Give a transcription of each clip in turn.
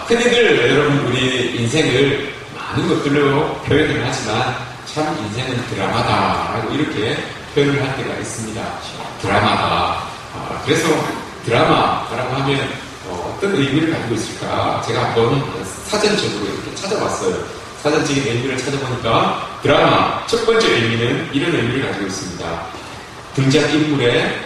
흔히들 여러분 우리 인생을 많은 것들로 표현을 하지만 참 인생은 드라마다라고 이렇게 표현을 할 때가 있습니다. 드라마다. 그래서 드라마라고 하면 어떤 의미를 가지고 있을까? 제가 한번 사전적으로 이렇게 찾아봤어요. 사전적인 의미를 찾아보니까 드라마 첫 번째 의미는 이런 의미를 가지고 있습니다. 등장인물의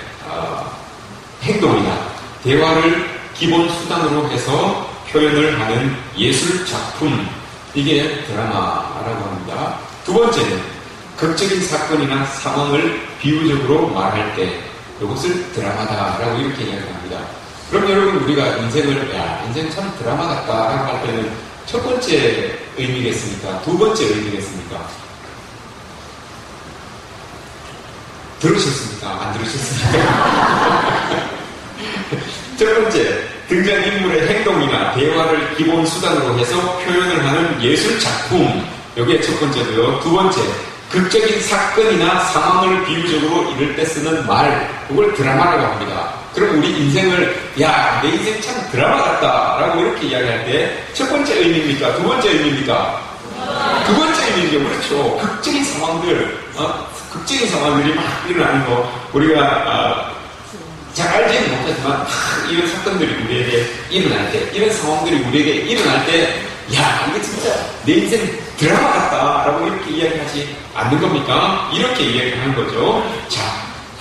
행동이나 대화를 기본 수단으로 해서 표현을 하는 예술 작품, 이게 드라마라고 합니다. 두 번째는 극적인 사건이나 상황을 비유적으로 말할 때 이것을 드라마다라고 이렇게 이야기합니다. 그럼 여러분 우리가 인생을 인생 참 드라마 같다라고 할 때는 첫 번째 의미겠습니까? 두 번째 의미겠습니까? 들으셨습니까? 안 들으셨습니까? 첫 번째, 등장인물의 행동이나 대화를 기본 수단으로 해서 표현을 하는 예술 작품, 이게 첫 번째고요. 두 번째, 극적인 사건이나 상황을 비유적으로 이럴 때 쓰는 말, 그걸 드라마라고 합니다. 그럼 우리 인생을 내 인생 참 드라마 같다 라고 이렇게 이야기할 때 첫 번째 의미입니까? 두 번째 의미입니까? 두 번째 의미죠. 그렇죠. 극적인 상황들이 막 일어나는 거 우리가 잘 알지는 못하지만 이런 사건들이 우리에게 일어날 때, 이런 상황들이 우리에게 일어날 때 이게 진짜 내 인생 드라마 같다라고 이렇게 이야기하지 않는 겁니까? 이렇게 이야기하는 거죠. 자,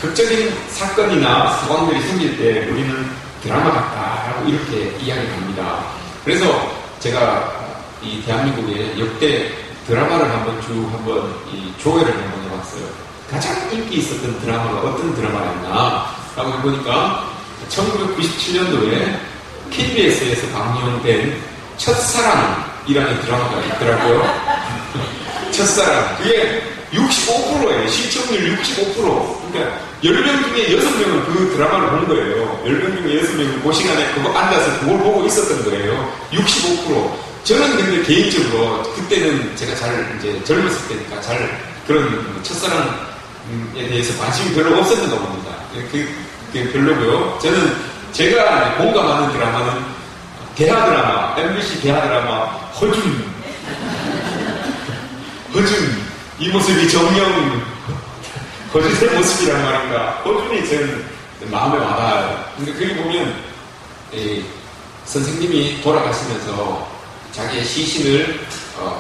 극적인 사건이나 상황들이 생길 때 우리는 드라마 같다라고 이렇게 이야기합니다. 그래서 제가 이 대한민국의 역대 드라마를 한번 이 조회를 한번 해봤어요. 가장 인기 있었던 드라마가 어떤 드라마였나 라고 해보니까 1997년도에 KBS에서 방영된 첫사랑이라는 드라마가 있더라고요. 첫사랑. 그게 65%예요. 시청률 65%. 그러니까 10명 중에 6명은 그 드라마를 본 거예요. 10명 중에 6명은 그 시간에 그거 앉아서 그걸 보고 있었던 거예요. 65%. 저는 근데 개인적으로 그때는 제가 이제 젊었을 때니까 그런 첫사랑에 대해서 관심이 별로 없었는가 봅니다. 그게 별로고요. 제가 공감하는 드라마는 대하 드라마, MBC 대하 드라마, 허준. 이 모습이 정녕 허준의 모습이란 말인가. 허준이 저는 마음에 와닿아요. 근데 거기 보면 선생님이 돌아가시면서 자기의 시신을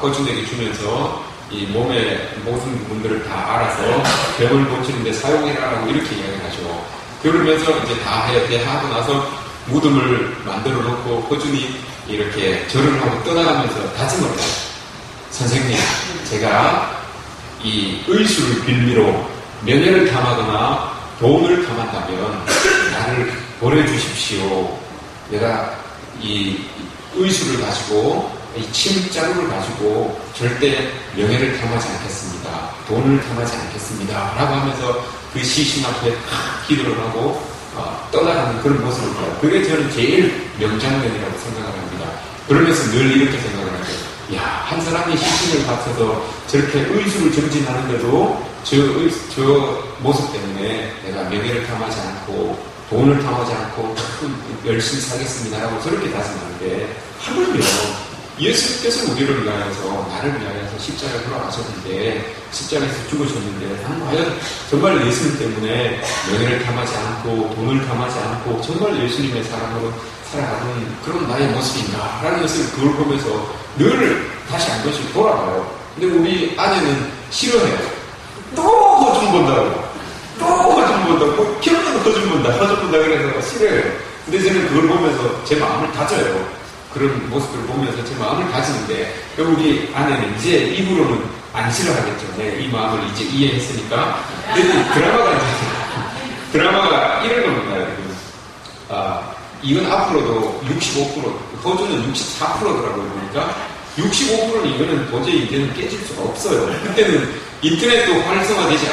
허준에게 주면서 이 몸의 모든 부분들을 다 알아서 병을 고치는데 사용해라라고 이렇게 이야기하죠. 그러면서 이제 다 하고 나서 무덤을 만들어 놓고 허준이 이렇게 절을 하고 떠나가면서 다짐을 해요. 선생님, 제가 이 의술을 빌미로 명예를 탐하거나 돈을 탐한다면 나를 버려주십시오. 내가 이 의술을 가지고 이 침자루를 가지고 절대 명예를 탐하지 않겠습니다. 돈을 탐하지 않겠습니다. 라고 하면서 그 시신 앞에 기도를 하고 떠나가는 그런 모습을 봐요. 그게 저는 제일 명장면이라고 생각을 합니다. 그러면서 늘 이렇게 생각을 하죠. 한 사람이 시신을 바쳐서 저렇게 의술을 정진하는데도 저 모습 때문에 내가 명예를 탐하지 않고 돈을 탐하지 않고 열심히 살겠습니다라고 저렇게 다짐하는데 하물며 예수님께서 우리를 위하여서 나를 위하여서 십자가에 돌아가셨는데 십자가에서 죽으셨는데 과연 정말 예수님 때문에 명예를 탐하지 않고 돈을 탐하지 않고 정말 예수님의 사랑으로 살아가는 그런 나의 모습인가 라는 것을 그걸 보면서 늘 다시 한 번씩 돌아봐요. 근데 우리 아내는 싫어해요. 또 허준 본다고 또 허준 본다고 키로도 허준 본다 그래서 싫어해요. 근데 저는 그걸 보면서 제 마음을 다져요. 그런 모습을 보면서 제 마음을 다지는데 우리 아내는 이제 입으로는 안 싫어하겠죠. 이 마음을 이제 이해했으니까. 근데 드라마가 이런 겁니다. 여러분. 이건 앞으로도 65%, 호주는 64%더라고요. 보니까 65%는 이거는 도저히 이제는 깨질 수가 없어요. 그때는 인터넷도 활성화되지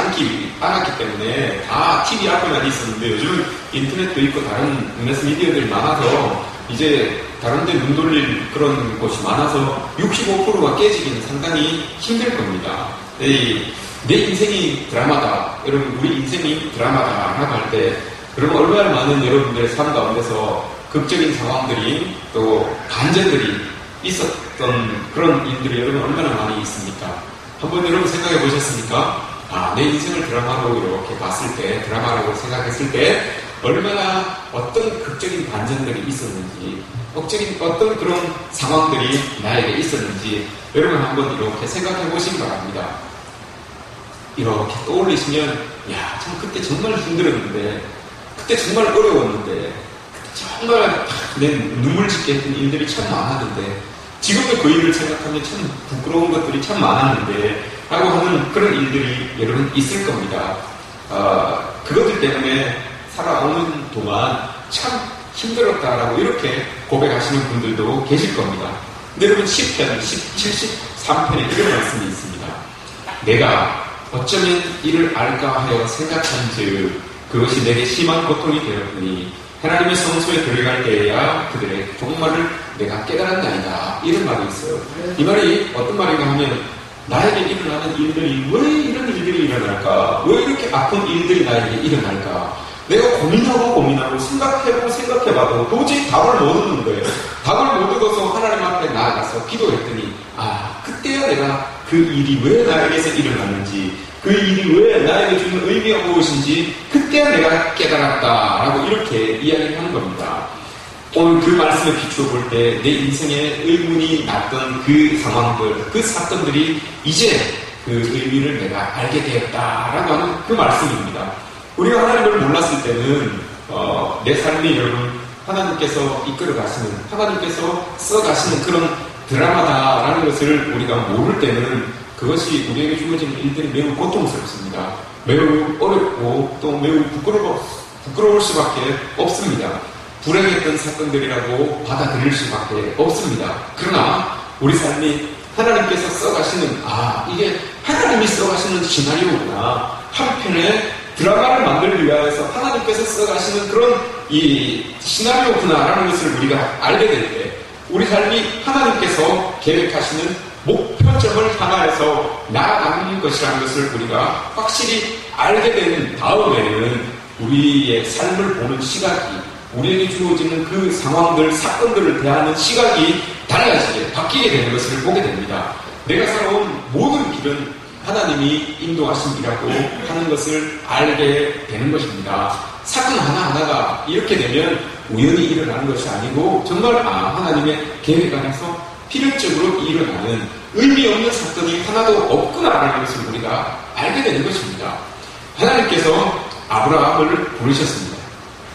않았기 때문에 다 TV 앞에만 있었는데 요즘은 인터넷도 있고 다른 매스미디어들이 많아서 이제 다른 데 눈 돌릴 그런 곳이 많아서 65%가 깨지기는 상당히 힘들 겁니다. 내 인생이 드라마다, 여러분 우리 인생이 드라마다 라고 할 때 그러면 얼마나 많은 여러분들의 삶 가운데서 극적인 상황들이 또 반전들이 있었던 그런 일들이 여러분 얼마나 많이 있습니까? 한번 여러분 생각해 보셨습니까? 내 인생을 드라마로 이렇게 봤을 때, 드라마라고 생각했을 때 얼마나 어떤 극적인 반전들이 있었는지, 어떤 그런 상황들이 나에게 있었는지 여러분 한번 이렇게 생각해 보시기 바랍니다. 이렇게 떠올리시면 참 그때 정말 힘들었는데, 그때 정말 어려웠는데, 그때 정말 내 눈물 짓게 했던 일들이 참 많았는데, 지금도 그 일을 생각하면 참 부끄러운 것들이 참 많았는데 라고 하는 그런 일들이 여러분 있을 겁니다. 그것들 때문에 살아오는 동안 참 힘들었다라고 이렇게 고백하시는 분들도 계실 겁니다. 근데 여러분 10편, 73편에 이런 말씀이 있습니다. 내가 어쩌면 이를 알까 하여 생각한즉 그것이 내게 심한 고통이 되었으니 하나님의 성소에 들어갈 때에야 그들의 종말을 내가 깨달았나이다. 이런 말이 있어요. 이 말이 어떤 말인가 하면 나에게 일어나는 일들이 왜 이런 일들이 일어날까? 왜 이렇게 아픈 일들이 나에게 일어날까? 내가 고민하고 생각해봐도 도저히 답을 못 얻는 거예요. 답을 못 얻어서 하나님 앞에 나아가서 기도했더니 그때야 내가 그 일이 왜 나에게서 일어났는지, 그 일이 왜 나에게 주는 의미가 무엇인지 그때야 내가 깨달았다라고 이렇게 이야기를 하는 겁니다. 오늘 그 말씀에 비추어 볼 때 내 인생에 의문이 났던 그 상황들, 그 사건들이 이제 그 의미를 내가 알게 되었다라고 하는 그 말씀입니다. 우리가 하나님을 몰랐을 때는 내 삶이 여러분 하나님께서 이끌어 가시는, 하나님께서 써 가시는 그런 드라마다라는 것을 우리가 모를 때는 그것이 우리에게 주어지는 일들이 매우 고통스럽습니다. 매우 어렵고 또 매우 부끄러울 수밖에 없습니다. 불행했던 사건들이라고 받아들일 수밖에 없습니다. 그러나 우리 삶이 하나님께서 써가시는 이게 하나님이 써가시는 시나리오구나, 한편의 드라마를 만들기 위해서 하나님께서 써가시는 그런 이 시나리오구나라는 것을 우리가 알게 될 때 우리 삶이 하나님께서 계획하시는 목표점을 향하여서 나아가는 것이라는 것을 우리가 확실히 알게 된 다음에는 우리의 삶을 보는 시각이, 우리에게 주어지는 그 상황들, 사건들을 대하는 시각이 달라지게, 바뀌게 되는 것을 보게 됩니다. 내가 살아온 모든 길은 하나님이 인도하심이라고 하는 것을 알게 되는 것입니다. 사건 하나하나가 이렇게 되면 우연히 일어나는 것이 아니고 정말 하나님의 계획 안에서 필연적으로 일어나는 의미 없는 사건이 하나도 없구나라는 것을 우리가 알게 되는 것입니다. 하나님께서 아브라함을 부르셨습니다.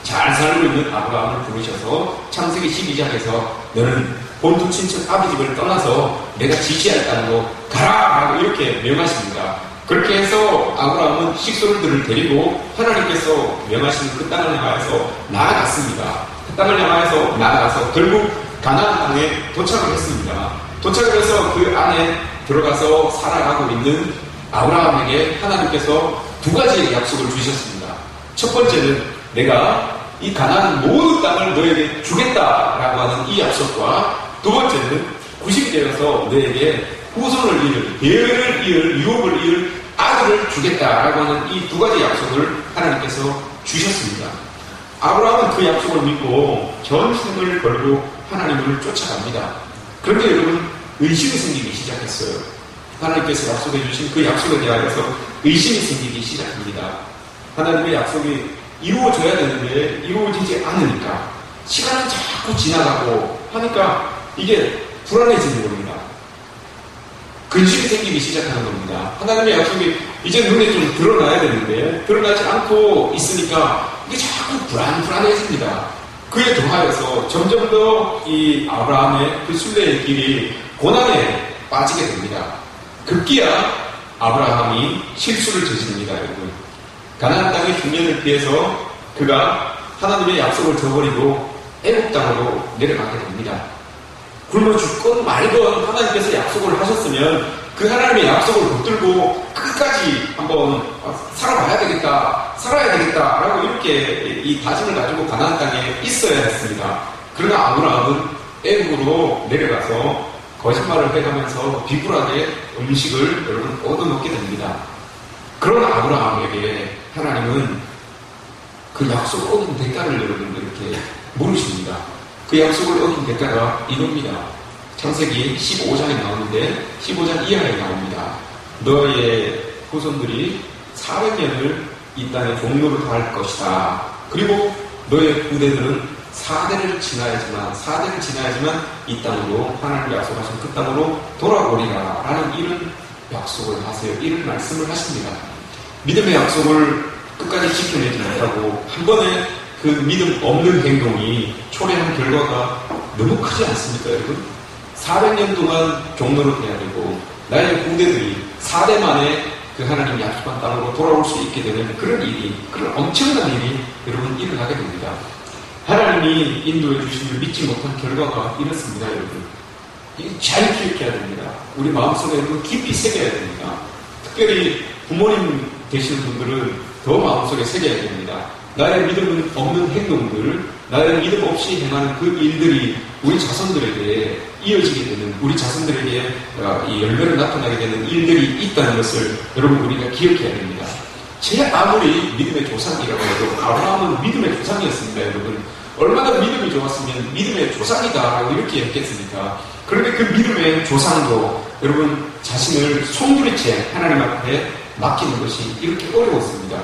잘 살고 있는 아브라함을 부르셔서 창세기 12장에서 너는 본토 친척 아비 집을 떠나서 내가 지시할 땅으로 가라! 라고 이렇게 명하십니다. 그렇게 해서 아브라함은 식솔들을 데리고 하나님께서 명하신 그 땅을 향하여서 나아갔습니다. 그 땅을 향하여서 나아가서 결국 가나안 땅에 도착을 했습니다. 도착을 해서 그 안에 들어가서 살아가고 있는 아브라함에게 하나님께서 두 가지의 약속을 주셨습니다. 첫 번째는 내가 이 가나안 모든 땅을 너에게 주겠다라고 하는 이 약속과, 두 번째는 90이 되어서 너에게 후손을 이을, 대를 이을, 유업을 이을 아들을 주겠다라고 하는 이 두 가지 약속을 하나님께서 주셨습니다. 아브라함은 그 약속을 믿고 전생을 걸고 하나님을 쫓아갑니다. 그런데 여러분, 의심이 생기기 시작했어요. 하나님께서 약속해 주신 그 약속에 대하여서 의심이 생기기 시작합니다. 하나님의 약속이 이루어져야 되는데 이루어지지 않으니까, 시간은 자꾸 지나가고 하니까 이게 불안해지는 겁니다. 근심이 생기기 시작하는 겁니다. 하나님의 약속이 이제 눈에 좀 드러나야 되는데 드러나지 않고 있으니까 이게 자꾸 불안해집니다. 그에 더하여서 점점 더 이 아브라함의 그 순례의 길이 고난에 빠지게 됩니다. 급기야 아브라함이 실수를 저지릅니다, 여러분. 가나안 땅의 흉년을 피해서 그가 하나님의 약속을 저버리고 애굽 땅으로 내려가게 됩니다. 굶어 죽건 말건 하나님께서 약속을 하셨으면 그 하나님의 약속을 붙들고 끝까지 한번 살아야 되겠다라고 이렇게 이 다짐을 가지고 가나안 땅에 있어야 했습니다. 그러나 아브라함은 애굽으로 내려가서 거짓말을 해가면서 비굴하게 음식을 여러분 얻어먹게 됩니다. 그런 아브라함에게 하나님은 그 약속 얻은 대가를 여러분 이렇게 물으십니다. 그 약속을 어긴 대가가 이겁니다. 창세기 15장에 나오는데 15장 이하에 나옵니다. 너의 후손들이 400년을 이 땅에 종로를 할 것이다. 그리고 너의 후대들은 4대를 지나야지만 이 땅으로 하나님 약속하신 그 땅으로 돌아오리라 라는 이런 약속을 하세요. 이런 말씀을 하십니다. 믿음의 약속을 끝까지 지켜내지 못하고 한 번에 그 믿음 없는 행동이 초래한 결과가 너무 크지 않습니까, 여러분? 400년 동안 종로를 해야 되고 나의 후대들이 4대 만에 그 하나님 약속한 땅으로 돌아올 수 있게 되는 그런 엄청난 일이 여러분 일어나게 됩니다. 하나님이 인도해 주심을 믿지 못한 결과가 이렇습니다, 여러분. 이거 잘 기억해야 됩니다. 우리 마음속에 깊이 새겨야 됩니다. 특별히 부모님 되시는 분들은 더 마음속에 새겨야 됩니다. 나의 믿음 없는 행동들, 나의 믿음 없이 행하는 그 일들이 우리 자손들에게 이어지게 되는, 우리 자손들에게 이 열매를 나타나게 되는 일들이 있다는 것을 여러분 우리가 기억해야 됩니다. 제 아무리 믿음의 조상이라고 해도 아브라함은 믿음의 조상이었습니다, 여러분. 얼마나 믿음이 좋았으면 믿음의 조상이다라고 이렇게 했겠습니까? 그런데 그 믿음의 조상도 여러분 자신을 송두리째 하나님 앞에 맡기는 것이 이렇게 어려웠습니다.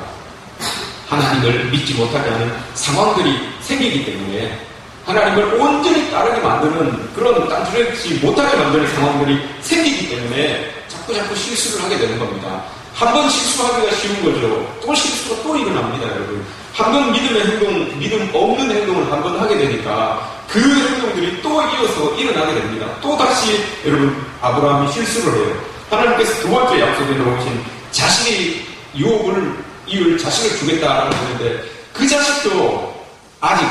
하나님을 믿지 못하게 하는 상황들이 생기기 때문에 하나님을 온전히 따르게 만드는 그런 딴주레지 못하게 만드는 상황들이 생기기 때문에 자꾸 실수를 하게 되는 겁니다. 한 번 실수하기가 쉬운 거죠. 또 실수가 또 일어납니다, 여러분. 한 번 믿음 없는 행동을 한 번 하게 되니까 그 행동들이 또 이어서 일어나게 됩니다. 또 다시 여러분 아브라함이 실수를 해요. 하나님께서 두 번째 약속에 넣으신 자식이 유업을 이을 자식을 주겠다라고 했는데 그 자식도 아직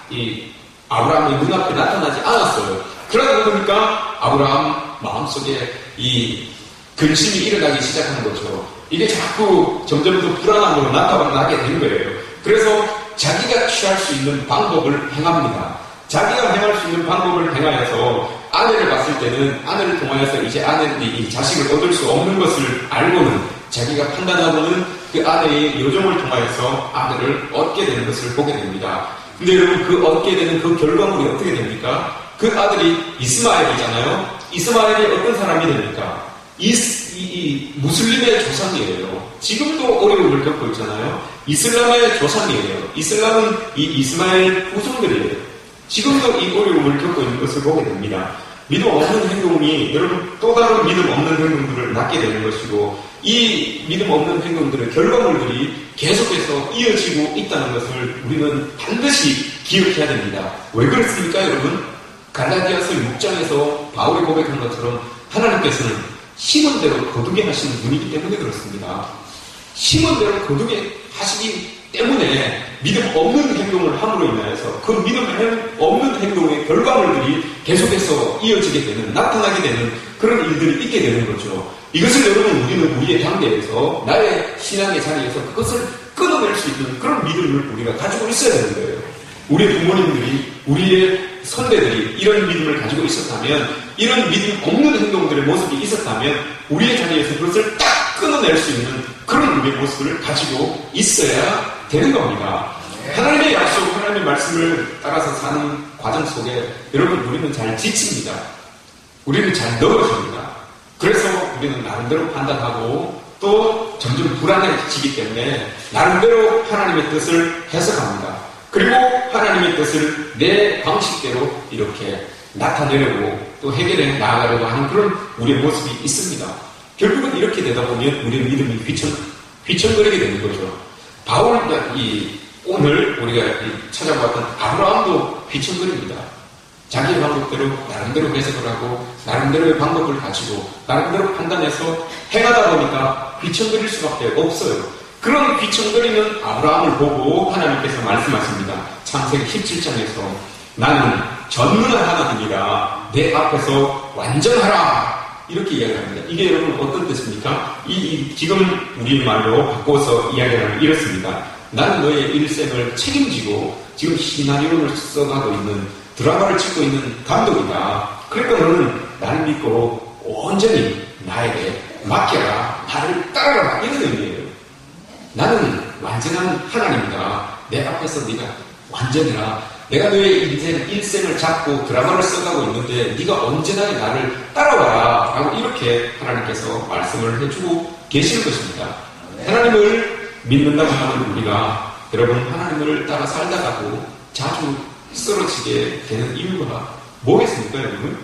이 아브라함의 눈앞에 나타나지 않았어요. 그러다 보니까 아브라함 마음속에 이 근심이 일어나기 시작하는 거죠. 이게 자꾸 점점 더 불안함으로 나타나게 되는 거예요. 그래서 자기가 취할 수 있는 방법을 행합니다. 자기가 행할 수 있는 방법을 행하여서 아내를 봤을 때는 아내를 통하여서 이제 이 자식을 얻을 수 없는 것을 알고는 자기가 판단하고는 그 아내의 요정을 통하여서 아들을 얻게 되는 것을 보게 됩니다. 근데 여러분 그 얻게 되는 그 결과물이 어떻게 됩니까? 그 아들이 이스마엘이잖아요. 이스마엘이 어떤 사람이 됩니까? 이 무슬림의 조상이에요. 지금도 어려움을 겪고 있잖아요. 이슬람의 조상이에요. 이슬람은 이 이스마엘 후손들이에요. 지금도 이 어려움을 겪고 있는 것을 보게 됩니다. 믿음 없는 행동이 여러분 또 다른 믿음 없는 행동들을 낳게 되는 것이고 이 믿음 없는 행동들의 결과물들이 계속해서 이어지고 있다는 것을 우리는 반드시 기억해야 됩니다. 왜 그렇습니까, 여러분? 갈라디아서 6장에서 바울이 고백한 것처럼 하나님께서는 심은 대로 거두게 하시는 분이기 때문에 그렇습니다. 심은 대로 거두게 하시기 때문에 믿음 없는 행동을 함으로 인하여서 그 믿음 없는 행동의 결과물들이 계속해서 이어지게 되는, 나타나게 되는 그런 일들이 있게 되는 거죠. 이것을 여러분 우리는 우리의 관계에서 나의 신앙의 자리에서 그것을 끊어낼 수 있는 그런 믿음을 우리가 가지고 있어야 되는 거예요. 우리의 부모님들이, 우리의 선배들이 이런 믿음을 가지고 있었다면, 이런 믿음 없는 행동들의 모습이 있었다면 우리의 자리에서 그것을 딱 끊어낼 수 있는 그런 우리의 모습을 가지고 있어야 되는 겁니다. 하나님의 약속, 하나님의 말씀을 따라서 사는 과정 속에 여러분 우리는 잘 지칩니다. 우리는 잘 넘어집니다. 그래서 우리는 나름대로 판단하고 또 점점 불안해지기 때문에 나름대로 하나님의 뜻을 해석합니다. 그리고 하나님의 뜻을 내 방식대로 이렇게 나타내려고 또 해결해 나아가려고 하는 그런 우리의 모습이 있습니다. 결국은 이렇게 되다 보면 우리의 믿음이 휘청거리게 되는 거죠. 오늘 우리가 찾아보았던 아브라함도 휘청거립니다. 자기의 방법대로 나름대로 해석을 하고 나름대로의 방법을 가지고 나름대로 판단해서 행하다 보니까 휘청거릴 수밖에 없어요. 그런 휘청거리는 아브라함을 보고 하나님께서 말씀하십니다. 창세기 17장에서 나는 전능한 하나님이라 내 앞에서 완전하라 이렇게 이야기합니다. 이게 여러분 어떤 뜻입니까? 지금 우리 말로 바꿔서 이야기하면 이렇습니다. 나는 너의 일생을 책임지고 지금 시나리오를 써가고 있는 드라마를 찍고 있는 감독이다. 그러니까 너는 나를 믿고 온전히 나에게 맡겨라. 나를 따라라. 이런 의미예요. 나는 완전한 하나님이다. 내 앞에서 네가 완전해라. 내가 너의 인생 일생을 잡고 드라마를 써가고 있는데 네가 언제나 나를 따라와라 라고 이렇게 하나님께서 말씀을 해주고 계시는 것입니다. 하나님을 믿는다고 하는 우리가 여러분 하나님을 따라 살다가도 자주 쓰러지게 되는 이유가 뭐겠습니까 여러분?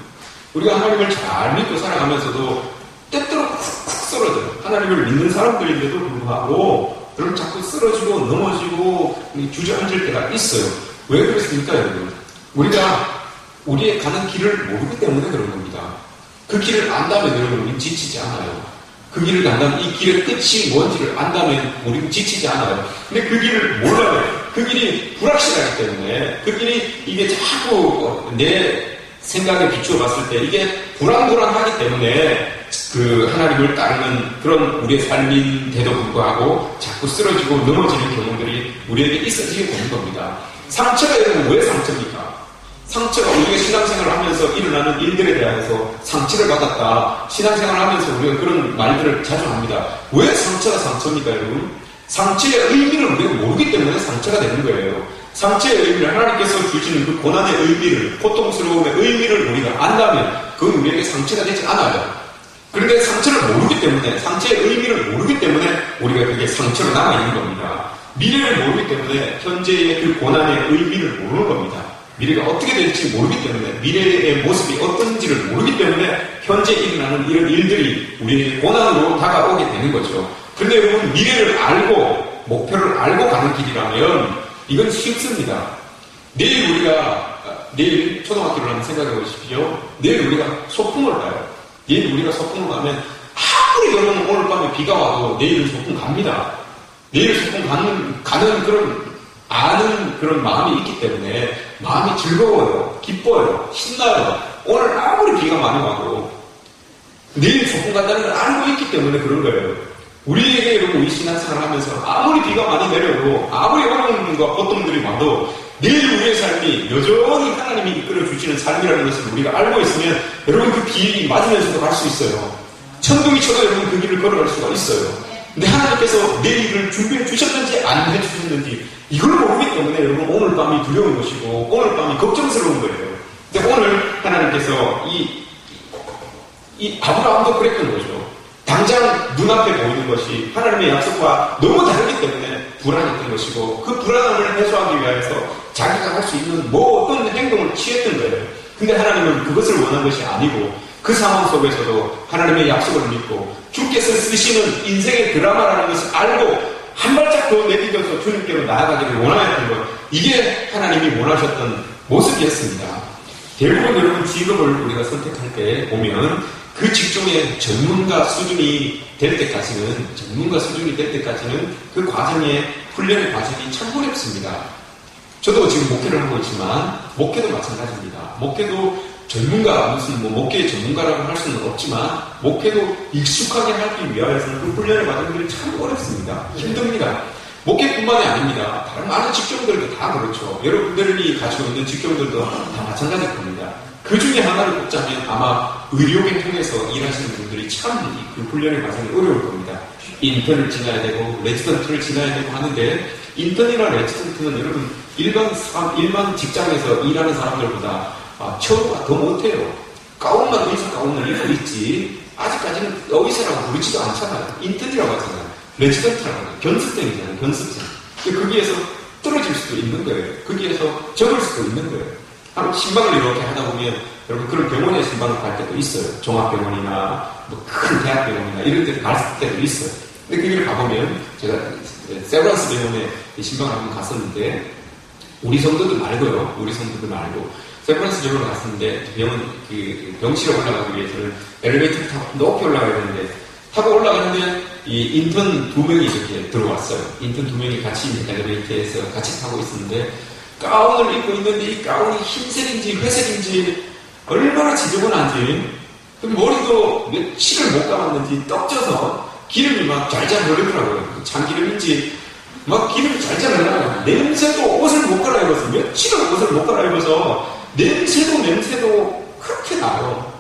우리가 하나님을 잘 믿고 살아가면서도 때때로 쿡쿡 쓰러져요. 하나님을 믿는 사람들인데도 불구하고 여러분 자꾸 쓰러지고 넘어지고 주저앉을 때가 있어요. 왜 그렇습니까 여러분? 우리가 우리의 가는 길을 모르기 때문에 그런 겁니다. 그 길을 안다면 여러분 우리는 지치지 않아요. 그 길을 간다면 이 길의 끝이 뭔지를 안다면 우리는 지치지 않아요. 근데 그 길을 몰라요. 그 길이 불확실하기 때문에 그 길이 이게 자꾸 내 생각에 비추어 봤을 때 이게 불안불안하기 때문에 그 하나님을 따르는 그런 우리의 삶인데도 불구하고 자꾸 쓰러지고 넘어지는 경우들이 우리에게 있어지게 되는 겁니다. 상처가 여러분 왜 상처입니까? 상처가 우리가 신앙생활을 하면서 일어나는 일들에 대해서 상처를 받았다. 신앙생활을 하면서 우리가 그런 말들을 자주 합니다. 왜 상처가 상처입니까 여러분? 상처의 의미를 우리가 모르기 때문에 상처가 되는 거예요. 상처의 의미를 하나님께서 주시는 그 고난의 의미를, 고통스러움의 의미를 우리가 안다면 그건 우리에게 상처가 되지 않아요. 그런데 상처를 모르기 때문에, 상처의 의미를 모르기 때문에 우리가 그게 상처로 남아있는 겁니다. 미래를 모르기 때문에 현재의 그 고난의 의미를 모르는 겁니다. 미래가 어떻게 될지 모르기 때문에, 미래의 모습이 어떤지를 모르기 때문에 현재 일어나는 이런 일들이 우리에게 고난으로 다가오게 되는 거죠. 그런데 여러분 미래를 알고 목표를 알고 가는 길이라면 이건 쉽습니다. 내일 초등학교를 한번 생각해 보십시오. 내일 우리가 소풍을 가요. 내일 우리가 소풍을 가면 아무리 여러분 오늘 밤에 비가 와도 내일은 소풍 갑니다. 내일 소풍 가는 그런 아는 그런 마음이 있기 때문에 마음이 즐거워요. 기뻐요. 신나요. 오늘 아무리 비가 많이 와도 내일 소풍 간다는 걸 알고 있기 때문에 그런 거예요. 우리에게 여러분 우리 신앙생활을 하면서 아무리 비가 많이 내려도 아무리 어려움과 고통들이 와도 내일 우리의 삶이 여전히 하나님이 이끌어 주시는 삶이라는 것을 우리가 알고 있으면 여러분 그 비 맞으면서도 갈 수 있어요. 천둥이 쳐도 여러분 그 길을 걸어갈 수가 있어요. 근데 하나님께서 내일을 준비해 주셨는지 안 해주셨는지 이걸 모르기 때문에 여러분 오늘 밤이 두려운 것이고 오늘 밤이 걱정스러운 거예요. 근데 오늘 하나님께서 이 아브라함도 그랬던 거죠. 당장 눈앞에 보이는 것이 하나님의 약속과 너무 다르기 때문에 불안했던 것이고 그 불안함을 해소하기 위해서 자기가 할 수 있는 어떤 행동을 취했던 거예요. 근데 하나님은 그것을 원한 것이 아니고 그 상황 속에서도 하나님의 약속을 믿고 주께서 쓰시는 인생의 드라마라는 것을 알고 한 발짝 더 내딛어서 주님께로 나아가기를 원하였던 것, 이게 하나님이 원하셨던 모습이었습니다. 대부분 여러분 직업을 우리가 선택할 때 보면 그 직종의 전문가 수준이 될 때까지는 그 과정의 훈련의 과정이 참 어렵습니다. 저도 지금 목회를 하고 있지만 목회도 마찬가지입니다. 목회도 전문가, 무슨 목회의 전문가라고 할 수는 없지만 목회도 익숙하게 하기 위해서는 그 훈련의 과정들이 참 어렵습니다. 힘듭니다. 목회뿐만이 아닙니다. 다른 많은 직종들도 다 그렇죠. 여러분들이 가지고 있는 직종들도 다 마찬가지일 겁니다. 그 중에 하나를 꼽자면 아마 의료계 통해서 일하시는 분들이 참 그 훈련의 과정이 어려울 겁니다. 인턴을 지나야 되고 레지던트를 지나야 되고 하는데 인턴이나 레지던트는 여러분 일반 직장에서 일하는 사람들보다 처우가 더 못해요. 가운만 의사 가운을 입고 있지 아직까지는 의사라고 부르지도 않잖아요. 인턴이라고 하잖아요. 레지던트라고 하잖아요. 견습생이잖아요. 견습생. 거기에서 떨어질 수도 있는 거예요. 거기에서 적을 수도 있는 거예요. 신방을 이렇게 하다 보면 여러분 그런 병원에 신방을 갈 때도 있어요. 종합병원이나 뭐 큰 대학병원이나 이런 데 갔을 때도 있어요. 근데 거기를 가보면 제가 세브란스 병원에 신방을 한번 갔었는데 우리 성도들 말고 세브란스 병원에 갔었는데 병실에 올라가기 위해서는 엘리베이터를 타고 높이 올라가야 되는데 타고 올라가는데 이 인턴 2명이 이렇게 들어왔어요. 인턴 2명이 같이 엘리베이터에서 같이 타고 있었는데 가운을 입고 있는데 이 가운이 흰색인지 회색인지 얼마나 지저분한지 머리도 며칠을 못 감았는지 떡져서 기름이 막 잘잘 흐르더라고요. 참기름인지 막 기름이 잘잘 흐르더라고요. 냄새도 옷을 못 갈아입어서 며칠을 옷을 못 갈아입어서 냄새도 그렇게 나요.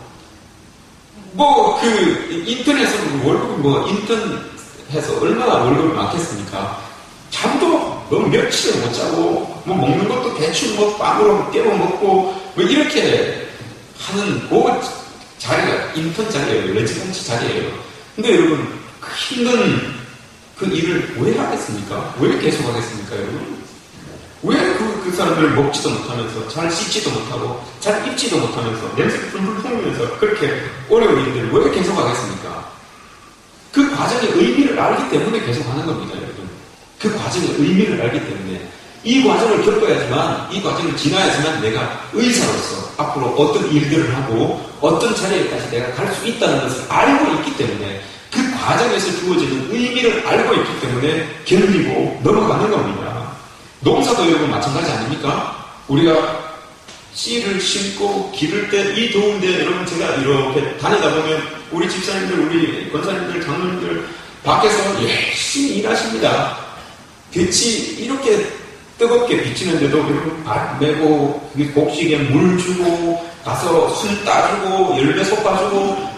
인턴에서 월급이 인턴해서 얼마나 월급이 많겠습니까? 잠도 뭐 며칠을 못 자고, 뭐 먹는 것도 대충 뭐 빵으로 때워 먹고, 뭐 이렇게 하는 그 자리가 인턴 자리예요. 레지던트 자리예요. 근데 여러분, 그 힘든 그 일을 왜 하겠습니까? 왜 계속 하겠습니까, 여러분? 왜 그 사람들 먹지도 못하면서, 잘 씻지도 못하고, 잘 입지도 못하면서, 냄새를 풀풀 풍기면서 그렇게 어려운 일들을 왜 계속 하겠습니까? 그 과정의 의미를 알기 때문에 계속 하는 겁니다, 여러분. 그 과정의 의미를 알기 때문에. 이 과정을 겪어야지만, 이 과정을 지나야지만 내가 의사로서 앞으로 어떤 일들을 하고, 어떤 자리에까지 내가 갈 수 있다는 것을 알고 있기 때문에, 그 과정에서 주어지는 의미를 알고 있기 때문에 견디고 넘어가는 겁니다. 농사도 여러분 마찬가지 아닙니까? 우리가 씨를 심고 기를 때 이 더운데 여러분 제가 이렇게 다니다 보면 우리 집사님들, 우리 권사님들, 장로님들 밖에서 열심히 일하십니다. 빛이 이렇게 뜨겁게 비치는데도 여러분 밭 메고 곡식에 물 주고 가서 순 따주고 열매 솎아주고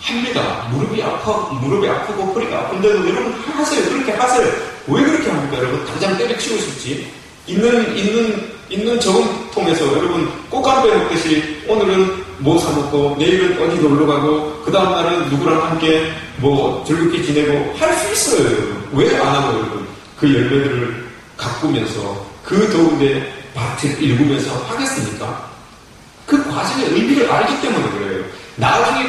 합니다. 무릎이 아프고 허리가 아픈데도 여러분 하세요. 그렇게 하세요. 왜 그렇게 합니까? 여러분 당장 때려치고 싶지. 있는 저금통에서 여러분 꽃감배 먹듯이 오늘은 뭐 사먹고 내일은 어디 놀러 가고 그 다음날은 누구랑 함께 뭐 즐겁게 지내고 할 수 있어요. 왜 안 하고 여러분 그 열매들을 가꾸면서 그 더운데 밭을 일구면서 하겠습니까? 그 과정의 의미를 알기 때문에 그래요. 나중에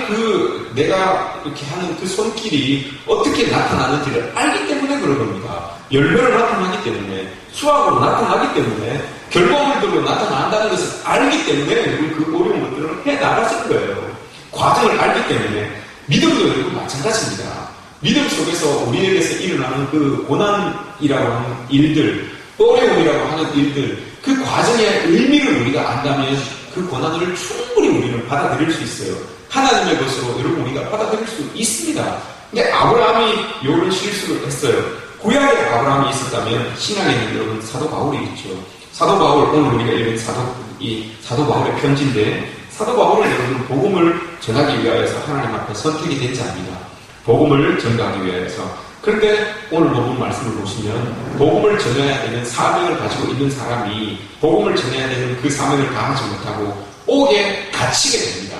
내가 이렇게 하는 그 손길이 어떻게 나타나는지를 알기 때문에 그런 겁니다. 열매로 나타나기 때문에, 수확으로 나타나기 때문에, 결과물들로 나타난다는 것을 알기 때문에 그 어려운 것들을 해 나가실 거예요. 과정을 알기 때문에. 믿음도 여러분 마찬가지입니다. 믿음 속에서 우리에게서 일어나는 그 고난이라고 하는 일들, 어려움이라고 하는 일들, 그 과정의 의미를 우리가 안다면 그 고난을 충분히 우리는 받아들일 수 있어요. 하나님의 것으로 여러분 우리가 받아들일 수 있습니다. 근데 아브라함이 이런 실수를 했어요. 구약에 아브라함이 있었다면 신약에는 여러분 사도 바울이 있죠. 사도 바울, 오늘 우리가 읽은 사도 바울의 편지인데 사도 바울은 여러분 복음을 전하기 위하여서 하나님 앞에 선택이 된 자입니다. 복음을 전하기 위하여서. 그런데 오늘 본문 말씀을 보시면 복음을 전해야 되는 사명을 가지고 있는 사람이 복음을 전해야 되는 그 사명을 다하지 못하고 옥에 갇히게 됩니다.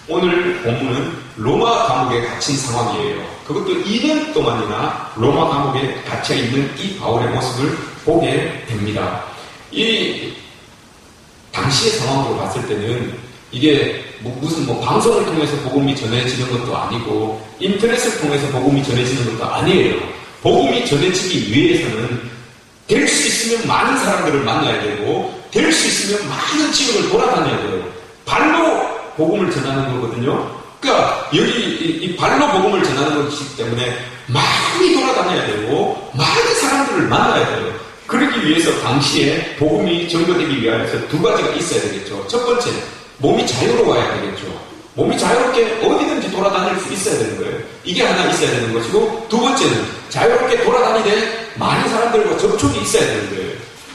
오늘 본문은 로마 감옥에 갇힌 상황이에요. 그것도 2년 동안이나 로마 감옥에 갇혀있는 이 바울의 모습을 보게 됩니다. 이 당시의 상황으로 봤을 때는 이게 무슨 방송을 통해서 복음이 전해지는 것도 아니고 인터넷을 통해서 복음이 전해지는 것도 아니에요. 복음이 전해지기 위해서는 될 수 있으면 많은 사람들을 만나야 되고 될 수 있으면 많은 지역을 돌아다녀야 돼요. 발로 복음을 전하는 거거든요. 그러니까 여기 이 발로 복음을 전하는 것이기 때문에 많이 돌아다녀야 되고 많은 사람들을 만나야 돼요. 그러기 위해서 당시에 복음이 전거되기 위해서 두 가지가 있어야 되겠죠. 첫 번째, 몸이 자유로워야 되겠죠. 몸이 자유롭게 어디든지 돌아다닐 수 있어야 되는 거예요. 이게 하나 있어야 되는 것이고, 두 번째는 자유롭게 돌아다니되 많은 사람들과 접촉이 있어야 되는 거예요.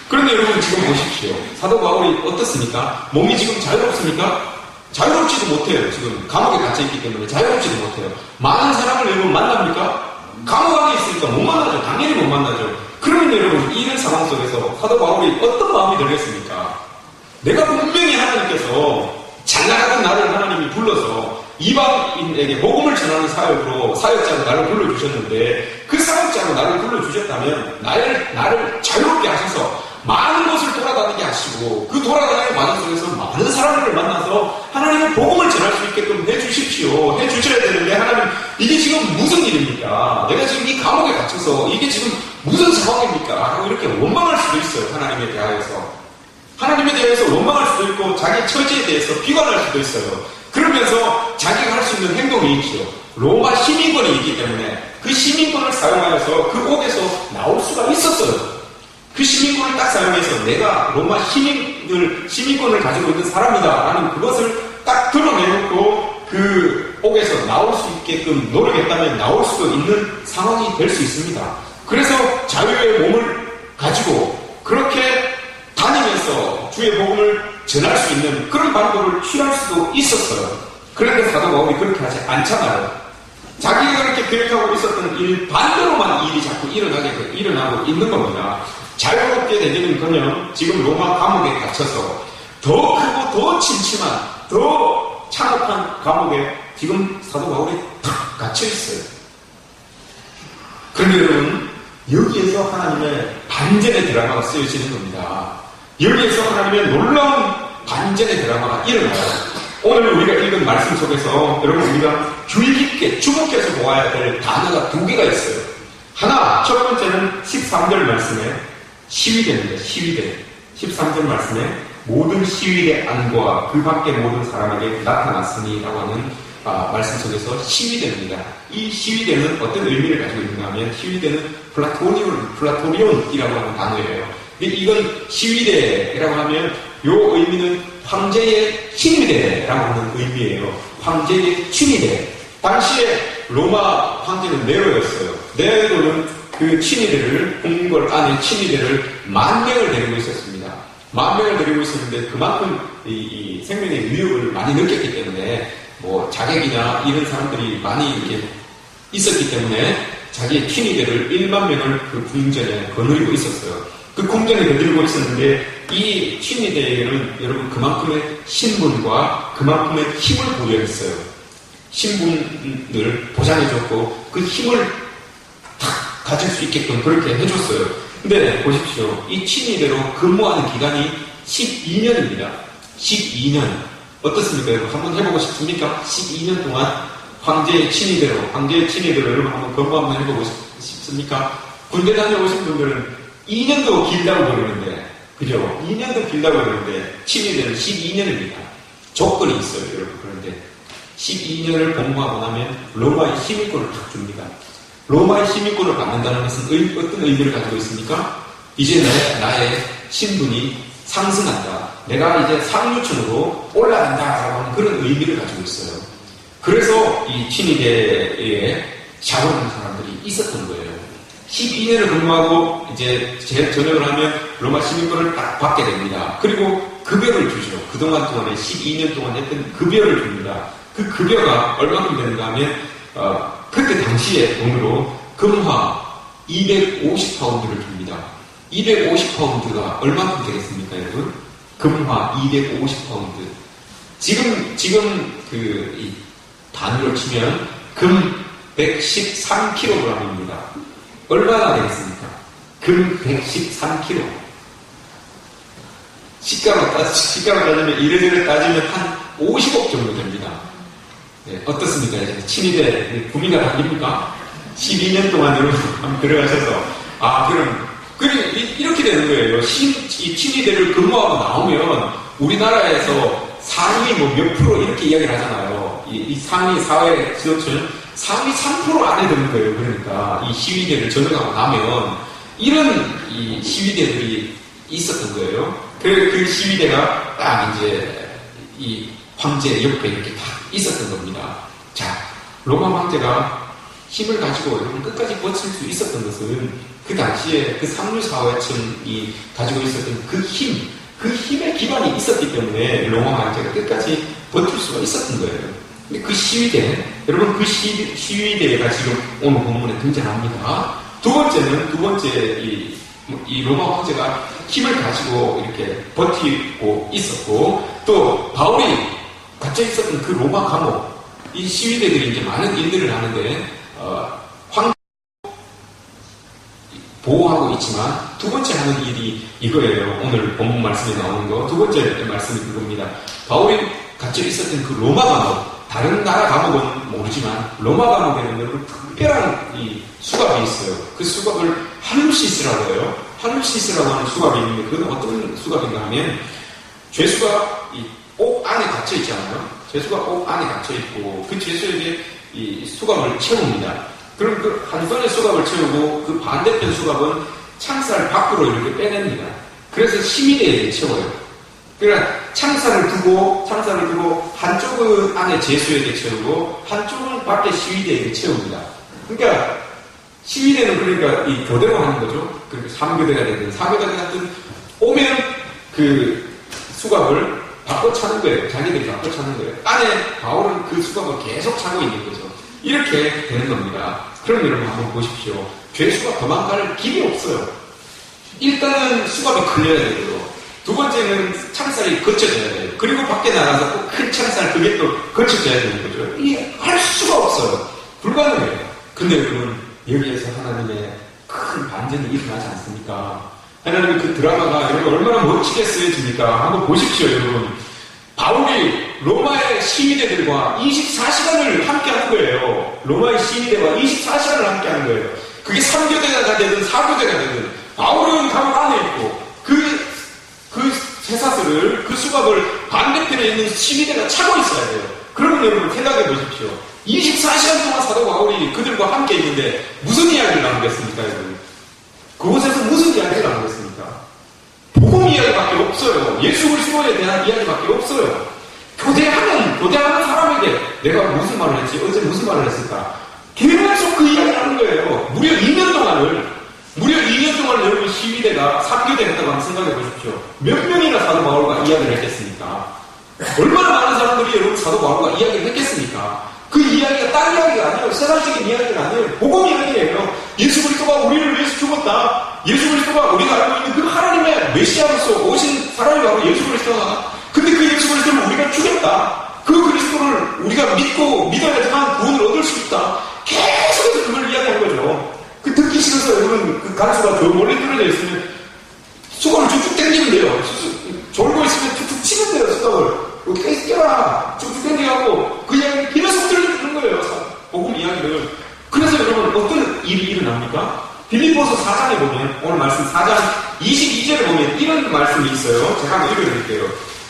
그런데 여러분 지금 보십시오. 사도 바울이 어떻습니까? 몸이 지금 자유롭습니까? 자유롭지도 못해요. 지금 감옥에 갇혀있기 때문에 자유롭지도 못해요. 많은 사람을 여러분 만납니까? 감옥 안에 있으니까 못 만나죠. 당연히 못 만나죠. 그러면 여러분 이런 상황 속에서 사도 바울이 어떤 마음이 들겠습니까? 내가 분명히 하나님께서 잘 나가던 나를 하나님이 불러서 이방인에게 복음을 전하는 사역자로 나를 불러주셨는데 그 사역자로 나를 불러주셨다면 나를 자유롭게 하셔서 많은 곳을 돌아다니게 하시고 그 돌아다니는 과정 속에서 많은 사람들을 만나서 하나님의 복음을 전할 수 있게끔 해주십시오. 해주셔야 되는데 하나님 이게 지금 무슨 일입니까? 내가 지금 이 감옥에 갇혀서 이게 지금 무슨 상황입니까? 하고 이렇게 원망할 수도 있어요. 하나님에 대하여서. 하나님에 대해서 원망할 수도 있고 자기 처지에 대해서 비관할 수도 있어요. 그러면서 자기가 할 수 있는 행동이 있죠. 로마 시민권이 있기 때문에 그 시민권을 사용하여서 그 옥에서 나올 수가 있었어요. 그 시민권을 딱 사용해서 내가 로마 시민권을 가지고 있는 사람이다 라는 그것을 딱 드러내놓고 그 옥에서 나올 수 있게끔 노력했다면 나올 수도 있는 상황이 될 수 있습니다. 그래서 자유의 몸을 가지고 그렇게 다니면서 주의 복음을 전할 수 있는 그런 방법을 취할 수도 있었어요. 그런데 사도 바울이 그렇게 하지 않잖아요. 자기가 그렇게 계획하고 있었던 일 반대로만 일이 자꾸 일어나고 있는 겁니다. 자유롭게 되기는커녕 지금 로마 감옥에 갇혀서 더 크고 더 침침한 더 창업한 감옥에 지금 사도 바울이 탁 갇혀 있어요. 그런데 여러분, 여기에서 하나님의 반전의 드라마가 쓰여지는 겁니다. 여기에서 하나님의 놀라운 반전의 드라마가 일어나요. 오늘 우리가 읽은 말씀 속에서 여러분 우리가 주의 깊게 주목해서 보아야 될 단어가 두 개가 있어요. 하나, 첫 번째는 13절 말씀에 시위대입니다. 시위대. 13절 말씀에 모든 시위대 안과 그 밖의 모든 사람에게 나타났으니 라고 하는 말씀 속에서 시위대입니다. 이 시위대는 어떤 의미를 가지고 있는가 하면 시위대는 플라토리온이라고 하는 단어예요. 근데 이건 시위대라고 하면 요 의미는 황제의 친위대라고 하는 의미예요. 황제의 친위대. 당시에 로마 황제는 네로였어요. 네로는 그 친위대를, 궁궐 안에 친위대를 10,000명을 데리고 있었습니다. 10,000명을 데리고 있었는데 그만큼 이 생명의 위협을 많이 느꼈기 때문에 뭐 자객이나 이런 사람들이 많이 이렇게 있었기 때문에 자기의 친위대를 10,000명을 그 궁전에 거느리고 있었어요. 그 궁전에 거느리고 있었는데 이 친위대에는 여러분 그만큼의 신분과 그만큼의 힘을 부여했어요. 신분을 보장해줬고 그 힘을 탁 가질 수 있게끔 그렇게 해줬어요. 근데 보십시오. 이 친위대로 근무하는 기간이 12년입니다. 12년. 어떻습니까? 여러분 한번 해보고 싶습니까? 12년 동안 황제의 친위대로 여러분 한번 근무 한번 해보고 싶습니까? 군대 다녀오신 분들은 2년도 길다고 그러는데, 그죠? 2년도 길다고 그러는데, 친위대는 12년입니다. 조건이 있어요, 여러분. 그런데 12년을 복무하고 나면 로마의 시민권을 탁 줍니다. 로마의 시민권을 받는다는 것은 어떤 의미를 가지고 있습니까? 이제 나의 신분이 상승한다. 내가 이제 상류층으로 올라간다라고 하는 그런 의미를 가지고 있어요. 그래서 이 친위대에 자원하는 사람들이 있었던 거예요. 12년을 근무하고 이제 전역을 하면 로마 시민권을 딱 받게 됩니다. 그리고 급여를 주죠. 그동안 동안에 12년 동안 했던 급여를 줍니다. 그 급여가 얼마큼 되는가 하면 그때 당시에 돈으로 금화 250파운드를 줍니다. 250파운드가 얼마큼 되겠습니까, 여러분? 금화 250파운드. 지금 이 단위로 치면 금 113kg입니다. 얼마나 되겠습니까? 금 113kg. 시가로 따지면, 이래저래 따지면 한 50억 정도 됩니다. 네, 어떻습니까? 이제 친위대 구미가 당깁니까? 12년 동안 여러분 한번 들어가셔서, 그럼 이렇게 되는 거예요. 이 친위대를 근무하고 나오면 우리나라에서 상위 몇 프로 이렇게 이야기를 하잖아요. 이 상위 사회 지도층 상위 3% 안에 드는 거예요. 그러니까 이 시위대를 전역하고 나면 이런 이 시위대들이 있었던 거예요. 그 시위대가 딱 이제 이 황제 옆에 이렇게 딱 있었던 겁니다. 자, 로마 황제가 힘을 가지고 여러분 끝까지 버틸 수 있었던 것은 그 당시에 그 상류사회층이 가지고 있었던 그 힘의 기반이 있었기 때문에 로마 황제가 끝까지 버틸 수가 있었던 거예요. 근데 그 시위대, 여러분 그 시위대가 지금 오늘 본문에 등장합니다. 두 번째 이 로마 황제가 힘을 가지고 이렇게 버티고 있었고, 또 바울이 갇혀 있었던 그 로마 감옥, 이 시위대들이 이제 많은 일들을 하는데 황제 보호하고 있지만 두 번째 하는 일이 이거예요. 오늘 본문 말씀에 나오는 거 두 번째 말씀이 그겁니다. 바울이 갇혀 있었던 그 로마 감옥, 다른 나라 감옥은 모르지만 로마 감옥에는 특별한 이 수갑이 있어요. 그 수갑을 할루시스라고 해요. 할루시스라고 하는 수갑이 있는데 그건 어떤 수갑인가 하면 죄수가 이 옥 안에 갇혀 있잖아요. 죄수가 옥 안에 갇혀 있고 그 죄수에게 이 수갑을 채웁니다. 그럼 그 한 손에 수갑을 채우고 그 반대편 수갑은 창살 밖으로 이렇게 빼냅니다. 그래서 시민에게 채워요. 그러니까 창살을 두고 한쪽은 안에 죄수에게 채우고 한쪽은 밖에 시위대에게 채웁니다. 그러니까 시위대는 그러니까 이 교대로 하는 거죠. 그러니까 3교대가 되든 4교대가 되든 오면 그 수갑을 바꿔 차는 거예요. 자기들이 바꿔 차는 거예요. 안에 바울은 그 수갑을 계속 차고 있는 거죠. 이렇게 되는 겁니다. 그럼 여러분 한번 보십시오. 죄수가 도망갈 길이 없어요. 일단은 수갑이 걸려야 되고요. 두 번째는 창살이 거쳐져야 돼요. 그리고 밖에 나가서 꼭 큰 창살 그게 또 거쳐져야 되는 거죠. 이게 할 수가 없어요. 불가능해요. 근데 여러분 여기에서 하나님의 큰 반전이 일어나지 않습니까? 하나님의 그 드라마가 여러분 얼마나 멋지게 쓰여집니까? 한번 보십시오 여러분. 바울이 로마의 시위대들과 24시간을 함께 하는 거예요. 로마의 시위대와 24시간을 함께 하는 거예요. 그게 3교대가 되든 4교대가 되든 바울은 감옥 안에 있고 그 쇠사슬을 그 수갑을 반대편에 있는 시위대가 차고 있어야 돼요. 그러면 여러분 생각해 보십시오. 24시간 동안 사도 바울이 그들과 함께 있는데 무슨 이야기를 나누겠습니까 여러분? 그곳에서 무슨 이야기를 나누겠습니까? 복음 이야기밖에 없어요. 예수 그리스도에 대한 이야기밖에 없어요. 교대하는 사람에게 내가 무슨 말을 했지? 어제 무슨 말을 했을까? 계속 그 이야기를 하는 거예요. 무려 2년 동안 여러분 시위대가 3교대 했다고 한번 생각해 보십시오. 몇 명이나 사도 바울과 이야기를 했겠습니까? 얼마나 많은 사람들이 여러분 사도 바울과 이야기를 했겠습니까? 그 이야기가 딴 이야기가 아니에요. 세상적인 이야기가 아니에요. 복음 이야기예요. 예수 그리스도가 우리를 위해서 죽었다. 예수 그리스도가 우리가 알고 있는 그 하나님의 메시아로서 오신 사람이 바로 예수 그리스도다. 근데 그 예수 그리스도를 우리가 죽였다. 그 그리스도를 우리가 믿고 믿어야지만 구원을 얻을 수 있다. 계속해서 그걸 이야기한 거죠. 그 듣기 싫어서 여러분 그 간수가 저 멀리 떨어져 있으면 수건을 쭉쭉 당기면 돼요. 졸고 있으면 툭툭 치면 돼요. 수건을 어떻게 뛰어라 쭉쭉 당기고 그 이야기를 계속 들려주는 거예요. 복음 이야기를. 그래서 여러분 어떤 일이 일어납니까? 빌립보서 4장에 보면 오늘 말씀 4장 22절에 보면 이런 말씀이 있어요. 제가 한번 읽어드릴게요.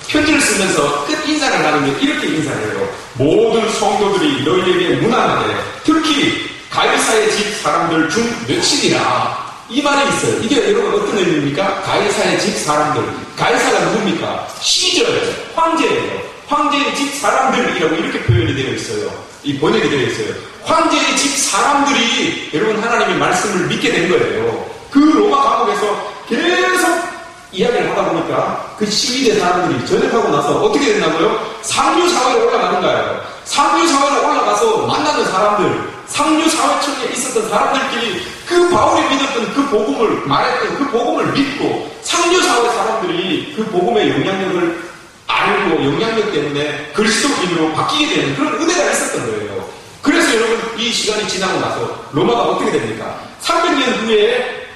편지를 쓰면서 끝 인사를 하는데 이렇게 인사를 해요. 모든 성도들이 너희에게 문안하되 특히 가이사의 집 사람들 중 며칠이라. 이 말이 있어요. 이게 여러분 어떤 의미입니까? 가이사의 집 사람들. 가이사가 누굽니까? 시저예요. 황제예요. 황제의 집 사람들이라고 이렇게 표현이 되어 있어요. 이 번역이 되어 있어요. 황제의 집 사람들이 여러분 하나님의 말씀을 믿게 된 거예요. 그 로마 감옥에서 계속 이야기를 하다 보니까 그 시위대 사람들이 전역하고 나서 어떻게 됐나고요? 상류사회로 올라가는 거예요. 상류사회로 올라가서 만나는 사람들, 상류사회청에 있었던 사람들끼리 그 바울이 믿었던 그 복음을 말했던 그 복음을 믿고 상류사회 사람들이 그 복음의 영향력을 알고 영향력 때문에 그리스도인으로 바뀌게 되는 그런 은혜가 있었던 거예요. 그래서 여러분 이 시간이 지나고 나서 로마가 어떻게 됩니까? 300년 후에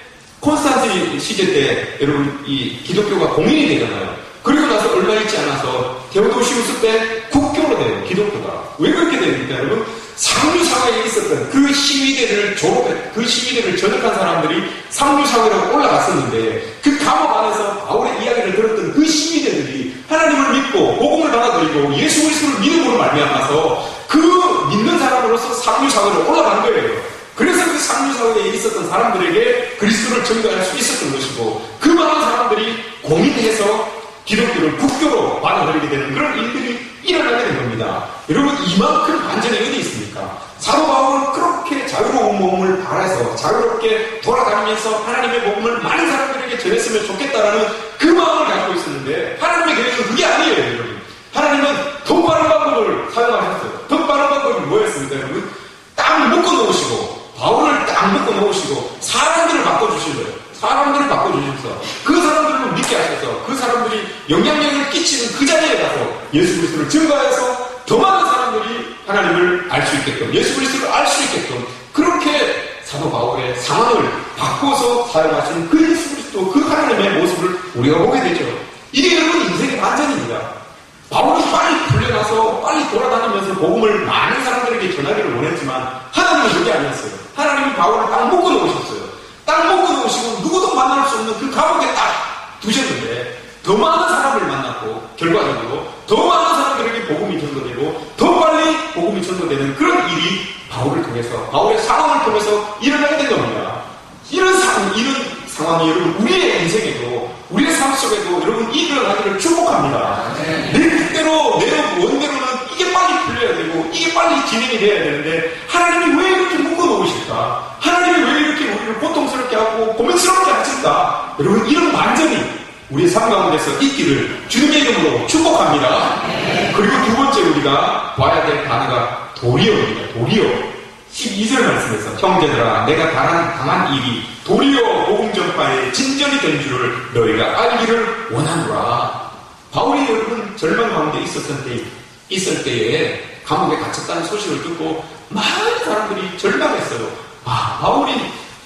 콘스탄틴 시대 때 여러분 이 기독교가 공인이 되잖아요. 그리고 나서 얼마 있지 않아서 데오도시우스 때 국교로 돼요. 기독교가. 왜 그렇게 됩니까 여러분? 상류사회에 있었던 그 시위대를 그 시위대를 전역한 사람들이 상류사회로 올라갔었는데 그 감옥 안에서 바울의 이야기를 들었던 그 시위대들이 하나님을 믿고 복음을 받아들이고 예수 그리스도를 믿음으로 말미암아서 그 믿는 사람으로서 상류사회로 올라간 거예요. 그래서 그 상류사회에 있었던 사람들에게 그리스도를 전가할 수 있었던 것이고 그 많은 사람들이 공인해서 기독교를 국교로 받아들이게 되는 그런 일들이 일어나게 된 겁니다. 여러분 이만큼 반전이 어디 있습니까? 사도 바울은 그렇게 자유로운 몸을 바라서 자유롭게 돌아다니면서 하나님의 복음을 많은 사람들에게 전했으면 좋겠다라는 그 마음을 가지고 있었는데 하나님의 계획은 그게 아니에요 여러분. 하나님은 더 빠른 방법을 사용하셨어요. 더 빠른 방법이 뭐였습니까 여러분? 딱 묶어놓으시고 바울을 딱 묶어놓으시고 사람들을 바꿔주시고요. 사람들을 바꿔주셔서 그 사람들을 믿게 하셔서 그 사람들이 영향력을 끼치는 그 자리에 가서 예수 그리스도를 증거해서 더 많은 사람들이 하나님을 알 수 있게끔 예수 그리스도를 알 수 있게끔 그렇게 사도 바울의 상황을 바꿔서 사용하시는 그 예수 그리스도 그 하나님의 모습을 우리가 보게 되죠. 이게 여러분 인생의 반전입니다. 바울은 빨리 풀려나서 빨리 돌아다니면서 복음을 많은 사람들에게 전하기를 원했지만 하나님은 그게 아니었어요. 하나님이 바울을 딱 묶어놓으셨어요. 딱 묶어놓으시고 누구도 만날 수 없는 그 감옥에 딱 두셨는데 더 많은 사람을 만났고 결과적으로 더 많은 사람들에게 복음이 전도되고 더 빨리 복음이 전도되는 그런 일이 바울을 통해서 바울의 상황을 통해서 일어나게 된 겁니다. 이런 상황이 여러분 우리의 인생에도 우리의 삶 속에도 여러분 일어나기를 축복합니다. 내 뜻대로 내 원대로는 이게 빨리 풀려야 되고 이게 빨리 진행이 돼야 되는데 하나님이 왜 이렇게 묶어놓으실까? 하나님이 왜 이렇게 우리를 고통스럽게 하고 고민스럽게 하실까? 여러분 이런 완전히 우리의 삶 가운데서 있기를 주님의 이름으로 축복합니다. 그리고 두 번째 우리가 봐야 될 단어가 도리어입니다. 도리어. 12절 말씀에서 형제들아 내가 당한 일이 도리어 복음 전파의 진전이 된 줄을 너희가 알기를 원하노라. 바울이 여러분 절망 가운데 있을 때에 감옥에 갇혔다는 소식을 듣고 많은 사람들이 절망했어요. 바울이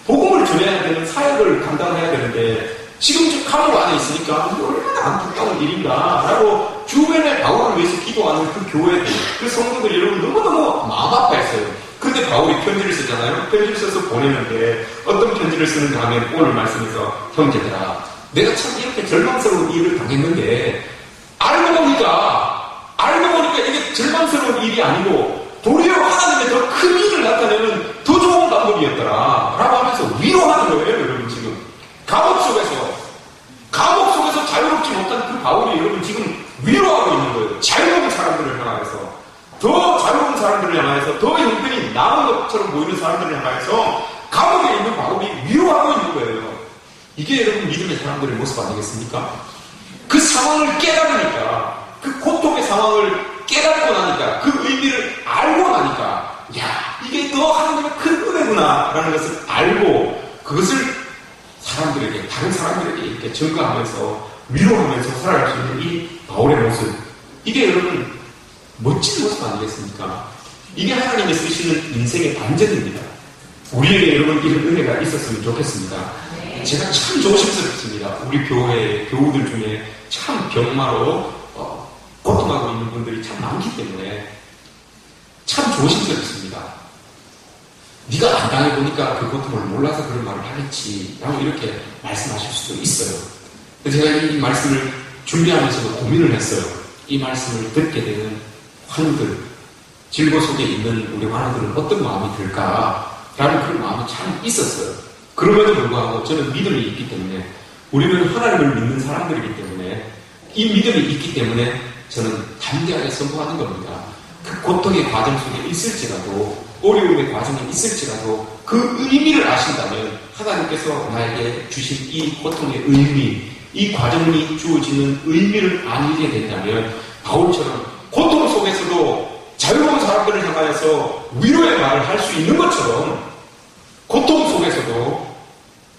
복음을 전해야 되는 사역을 감당해야 되는데 지금 감옥 안에 있으니까 얼마나 안타까운 일인가 라고 주변에 바울을 위해서 기도하는 그 교회들, 그 성도들이 여러분 너무너무 마음 아파했어요. 근데 바울이 편지를 쓰잖아요. 편지를 써서 보내는데 어떤 편지를 쓰는가 하면 오늘 말씀에서 형제들아 내가 참 이렇게 절망스러운 일을 당했는데 알고 보니까 이게 절망스러운 일이 아니고 도리어 하나님의 더 큰 일을 나타내는 더 좋은 방법이었더라 라고 하면서 위로하는 거예요. 여러분 지금 감옥 속에서 자유롭지 못한 그 바울이 여러분 지금 위로하고 있는 거예요. 자유로운 사람들을 향하여서 더 자유로운 사람들을 향하여서 더 형편이 나은 것처럼 보이는 사람들을 향하여서 감옥에 있는 바울이 위로하고 있는 거예요. 이게 여러분 믿음의 사람들의 모습 아니겠습니까? 그 상황을 깨달으니까 그 고통의 상황을 깨닫고 나니까 그 의미를 알고 나니까 이게 더 하나님의 큰 은혜구나 라는 것을 알고 그것을 사람들에게 다른 사람들에게 이렇게 증거하면서 위로하면서 살아갈 수 있는 이 바울의 모습 이게 여러분 멋진 모습 아니겠습니까? 이게 하나님이 쓰시는 인생의 반전입니다. 우리에게 여러분 이런 은혜가 있었으면 좋겠습니다. 제가 참 조심스럽습니다. 우리 교회 교우들 중에 참 병마로 고통하고 있는 분들이 참 많기 때문에 참 조심스럽습니다. 네가 안 당해보니까 그 고통을 몰라서 그런 말을 하겠지 라고 이렇게 말씀하실 수도 있어요. 제가 이 말씀을 준비하면서도 고민을 했어요. 이 말씀을 듣게 되는 환우들, 질고 속에 있는 우리 환우들은 어떤 마음이 들까라는 그런 마음이 참 있었어요. 그럼에도 불구하고 저는 믿음이 있기 때문에 우리는 하나님을 믿는 사람들이기 때문에 이 믿음이 있기 때문에 저는 담대하게 선포하는 겁니다. 그 고통의 과정 속에 있을지라도 어려움의 과정에 있을지라도 그 의미를 아신다면 하나님께서 나에게 주신 이 고통의 의미 이 과정이 주어지는 의미를 알게 된다면 바울처럼 고통 속에서도 자유로운 사람들을 향하여서 위로의 말을 할 수 있는 것처럼 고통 속에서도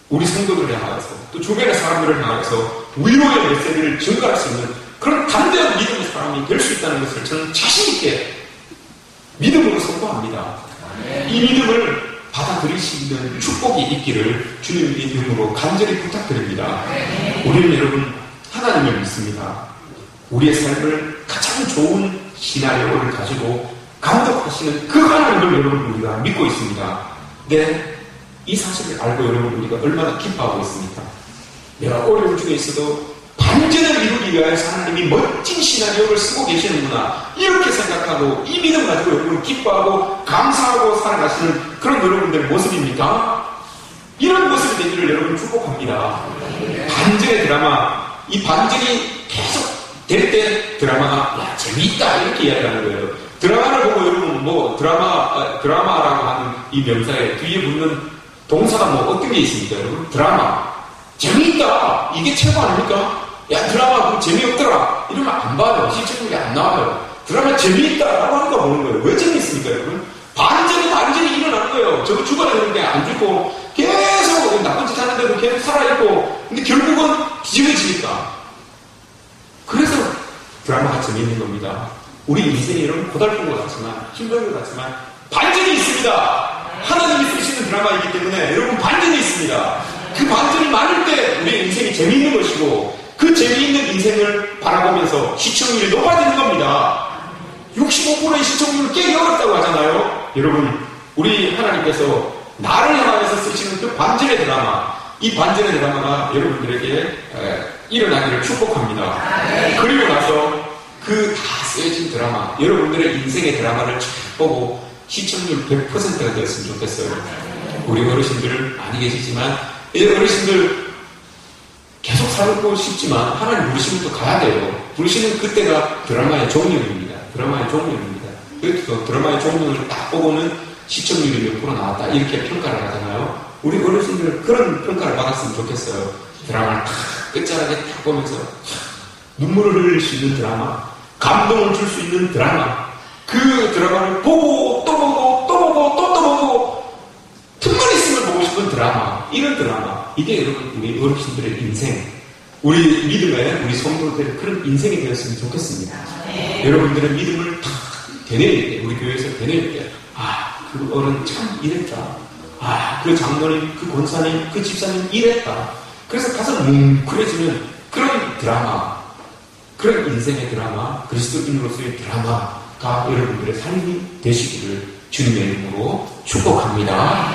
우리 성도들을 향하여서 또 주변의 사람들을 향하여서 위로의 메시지를 증가할 수 있는 그런 담대한 믿음의 사람이 될 수 있다는 것을 저는 자신있게 믿음으로 선포합니다. 이 믿음을 받아들이시는 축복이 있기를 주님의 이름으로 간절히 부탁드립니다. 우리는 여러분 하나님을 믿습니다. 우리의 삶을 가장 좋은 시나리오를 가지고 감독하시는 그 하나님을 여러분 우리가 믿고 있습니다. 이 사실을 알고 여러분 우리가 얼마나 기뻐하고 있습니까? 내가 어려움 중에 있어도 반전을 이루기 위해서 하나님이 멋진 시나리오를 쓰고 계시는구나 이렇게 생각하고 이 믿음 가지고 여러분 기뻐하고 감사하고 살아가시는 그런 여러분들의 모습입니까? 이런 모습이 되기를 여러분 축복합니다. 반전의 드라마 이 반전이 계속 될 때 드라마가 재미있다 이렇게 이야기하는 거예요. 드라마를 보고 여러분 드라마라고 하는 이 명사에 뒤에 붙는 동사가 어떤 게 있습니까 여러분? 드라마 재미있다 이게 최고 아닙니까? 드라마 그럼 재미없더라 이러면 안 봐요. 시청률이 안 나와요. 드라마 재미있다라고 하니까 보는 거예요. 왜 재미있습니까 여러분? 반전이 일어나는 거예요. 저거 죽어야 되는데 안 죽고 계속 나쁜 짓 하는데도 계속 살아있고 근데 결국은 뒤집어지니까 그래서 드라마가 재미있는 겁니다. 우리 인생이 여러분 고달픈 것 같지만 힘든 것 같지만 반전이 있습니다. 하나님이 쓰시는 드라마이기 때문에 여러분 반전이 있습니다. 그 반전이 많을 때 우리 인생이 재미있는 것이고 그 재미있는 인생을 바라보면서 시청률이 높아지는 겁니다. 65%의 시청률을 깨기 어렵다고 하잖아요. 여러분 우리 하나님께서 나를 향하여서 쓰시는 그 반전의 드라마 이 반전의 드라마가 여러분들에게 일어나기를 축복합니다. 그리고 나서 그 다 쓰여진 드라마 여러분들의 인생의 드라마를 쫙 보고 시청률 100%가 되었으면 좋겠어요. 우리 어르신들 많이 계시지만 이 어르신들 계속 살고 싶지만 하나님 부르시면 또 가야 돼요. 부르시는 그때가 드라마의 종료입니다. 드라마의 종료입니다. 그래서 드라마의 종료를 딱 보고는 시청률이 몇 프로 나왔다 이렇게 평가를 하잖아요. 우리 어르신들 그런 평가를 받았으면 좋겠어요. 드라마를 딱 끝자락에 딱 보면서 눈물을 흘릴 수 있는 드라마 감동을 줄 수 있는 드라마 그 드라마를 보고 또 보고 또 보고 또 보고 이게 여러분 우리 어르신들의 인생, 우리 믿음의 우리 성도들의 그런 인생이 되었으면 좋겠습니다. 여러분들의 믿음을 다 되뇌일 때, 우리 교회에서 되뇌일 때, 그 어른 참 이랬다. 그 장로님, 그 권사님, 그 집사님 이랬다. 그래서 가서 뭉클해지는 그런 드라마, 그런 인생의 드라마, 그리스도인으로서의 드라마가 여러분들의 삶이 되시기를 주님의 이름으로 축복합니다.